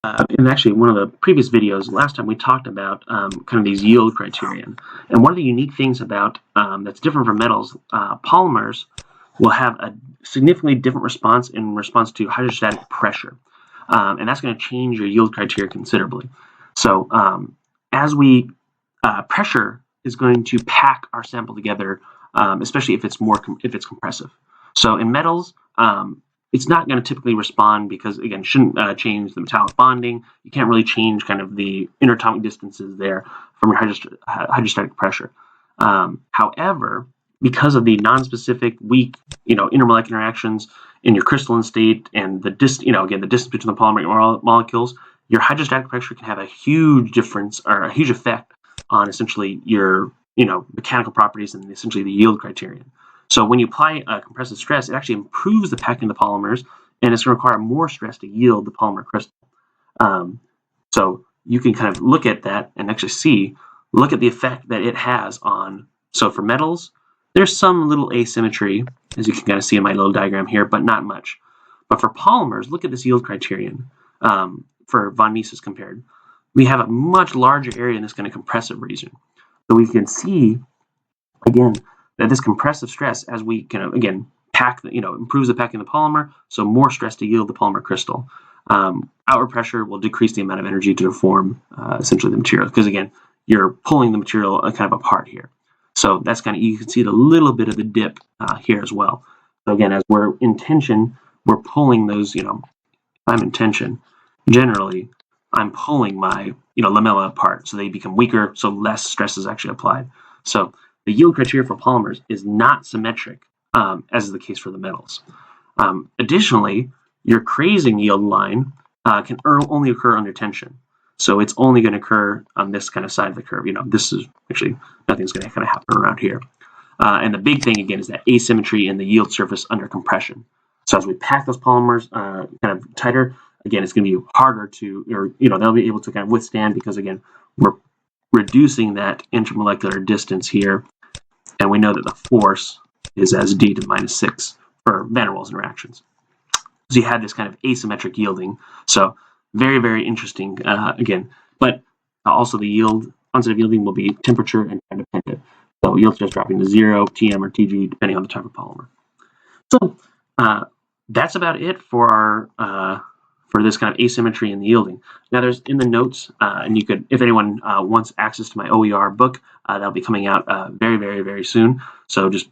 in actually one of the previous videos, last time we talked about kind of these yield criterion. And one of the unique things about that's different from metals, polymers will have a significantly different response in response to hydrostatic pressure. And that's going to change your yield criteria considerably. So pressure is going to pack our sample together, especially if it's compressive. So in metals, it's not going to typically respond because, again, shouldn't change the metallic bonding. You can't really change kind of the interatomic distances there from your hydrostatic pressure. However, because of the non-specific, weak, intermolecular interactions in your crystalline state and the distance between the polymer molecules, your hydrostatic pressure can have a huge difference or a huge effect on essentially your, mechanical properties and essentially the yield criterion. So when you apply compressive stress, it actually improves the packing of the polymers, and it's going to require more stress to yield the polymer crystal. So you can kind of look at that and actually look at the effect that it has on. So for metals, there's some little asymmetry, as you can kind of see in my little diagram here, but not much. But for polymers, look at this yield criterion for von Mises compared. We have a much larger area in this kind of compressive region. So we can see, again, that this compressive stress, as we can, again, improves the packing of the polymer, so more stress to yield the polymer crystal. Outward pressure will decrease the amount of energy to form essentially the material, because, again, you're pulling the material kind of apart here. So that's kind of, you can see the little bit of the dip here as well. So again, as we're in tension, we're pulling those, if I'm in tension, generally, I'm pulling my, lamella apart, so they become weaker, so less stress is actually applied. So the yield criteria for polymers is not symmetric, as is the case for the metals. Additionally, your crazing yield line can only occur under tension. So it's only going to occur on this kind of side of the curve. This is actually, nothing's going to kind of happen around here. And the big thing, again, is that asymmetry in the yield surface under compression. So as we pack those polymers kind of tighter, again, it's going to be harder to, they'll be able to kind of withstand because, again, we're reducing that intermolecular distance here. And we know that the force is as d to the minus 6 for van der Waals interactions. So you have this kind of asymmetric yielding. So very, very interesting, again. But also the onset of yielding will be temperature and time dependent. So yield stress dropping to 0, Tm or Tg, depending on the type of polymer. So that's about it for our for this kind of asymmetry in the yielding. Now there's in the notes, and you could, if anyone wants access to my OER book, that'll be coming out very, very, very soon. So just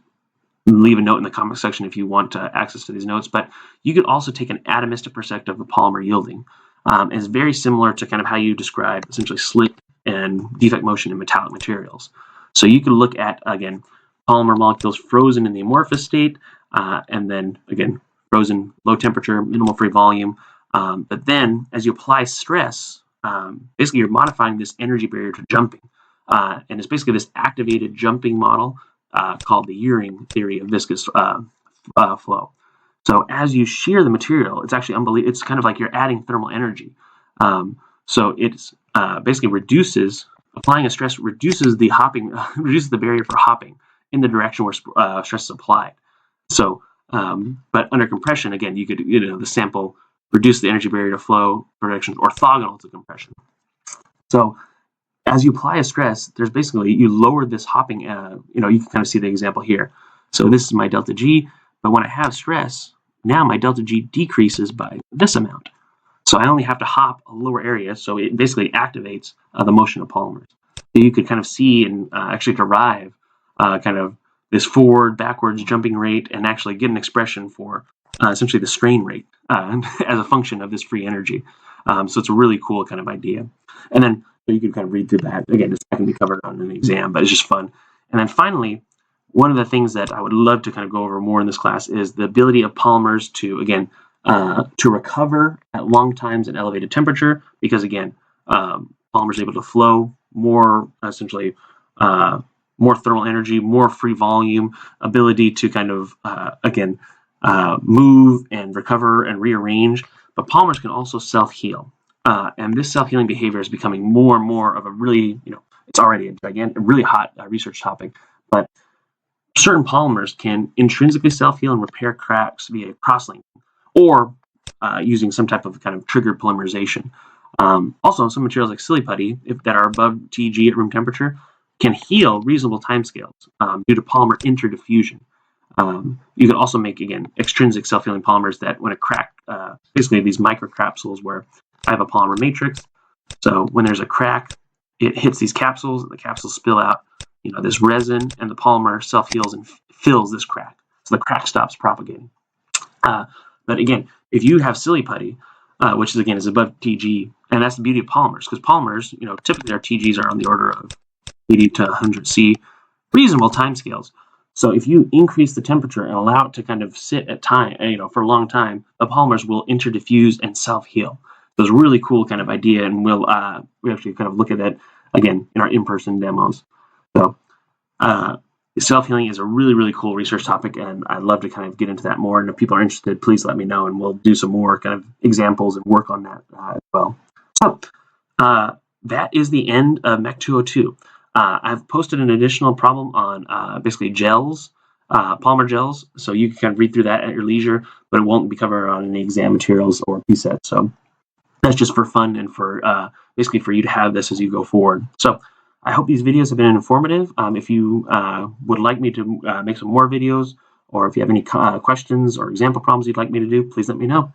leave a note in the comment section if you want access to these notes. But you could also take an atomistic perspective of polymer yielding. It's very similar to kind of how you describe essentially slit and defect motion in metallic materials. So you can look at, again, polymer molecules frozen in the amorphous state, and then, again, frozen low temperature, minimal free volume. But then, as you apply stress, basically you're modifying this energy barrier to jumping. And it's basically this activated jumping model called the Ewing theory of viscous flow. So as you shear the material, it's actually unbelievable. It's kind of like you're adding thermal energy. So it's basically applying a stress reduces the hopping, reduces the barrier for hopping in the direction where stress is applied. So, but under compression, again, you could, the sample reduce the energy barrier to flow direction orthogonal to compression. So as you apply a stress, there's basically, you lower this hopping, you can kind of see the example here. So this is my delta G, but when I have stress, now my delta G decreases by this amount. So I only have to hop a lower area, so it basically activates the motion of polymers. So you could kind of see and actually derive kind of this forward, backwards jumping rate and actually get an expression for essentially the strain rate as a function of this free energy. So it's a really cool kind of idea. And then so you can kind of read through that. Again, it's not going to be covered on an exam, but it's just fun. And then finally, one of the things that I would love to kind of go over more in this class is the ability of polymers to, again, to recover at long times at elevated temperature, because, again, polymers are able to flow more, essentially, more thermal energy, more free volume, ability to kind of, again, move and recover and rearrange. But polymers can also self-heal. And this self-healing behavior is becoming more and more of a really, it's already a really hot research topic. But certain polymers can intrinsically self-heal and repair cracks via cross-linking, or using some type of kind of triggered polymerization. Also, some materials like silly putty, that are above TG at room temperature, can heal reasonable timescales due to polymer interdiffusion. You can also make, again, extrinsic self-healing polymers that when a crack, basically these microcapsules where I have a polymer matrix. So when there's a crack, it hits these capsules, and the capsules spill out, this resin, and the polymer self-heals and fills this crack. So the crack stops propagating. But again, if you have silly putty, which is above TG, and that's the beauty of polymers, because polymers, typically our TGs are on the order of 80 to 100 C, reasonable timescales. So if you increase the temperature and allow it to kind of sit at time, for a long time, the polymers will interdiffuse and self-heal. So it's a really cool kind of idea, and we actually kind of look at that again in our in-person demos. So self-healing is a really, really cool research topic, and I'd love to kind of get into that more. And if people are interested, please let me know, and we'll do some more kind of examples and work on that as well. So that is the end of Mech 202. I've posted an additional problem on basically gels, polymer gels, so you can kind of read through that at your leisure, but it won't be covered on any exam materials or PSET. So that's just for fun and for basically for you to have this as you go forward. So I hope these videos have been informative. If you would like me to make some more videos, or if you have any questions or example problems you'd like me to do, please let me know.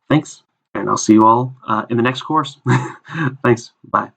Thanks, and I'll see you all in the next course. Thanks. Bye.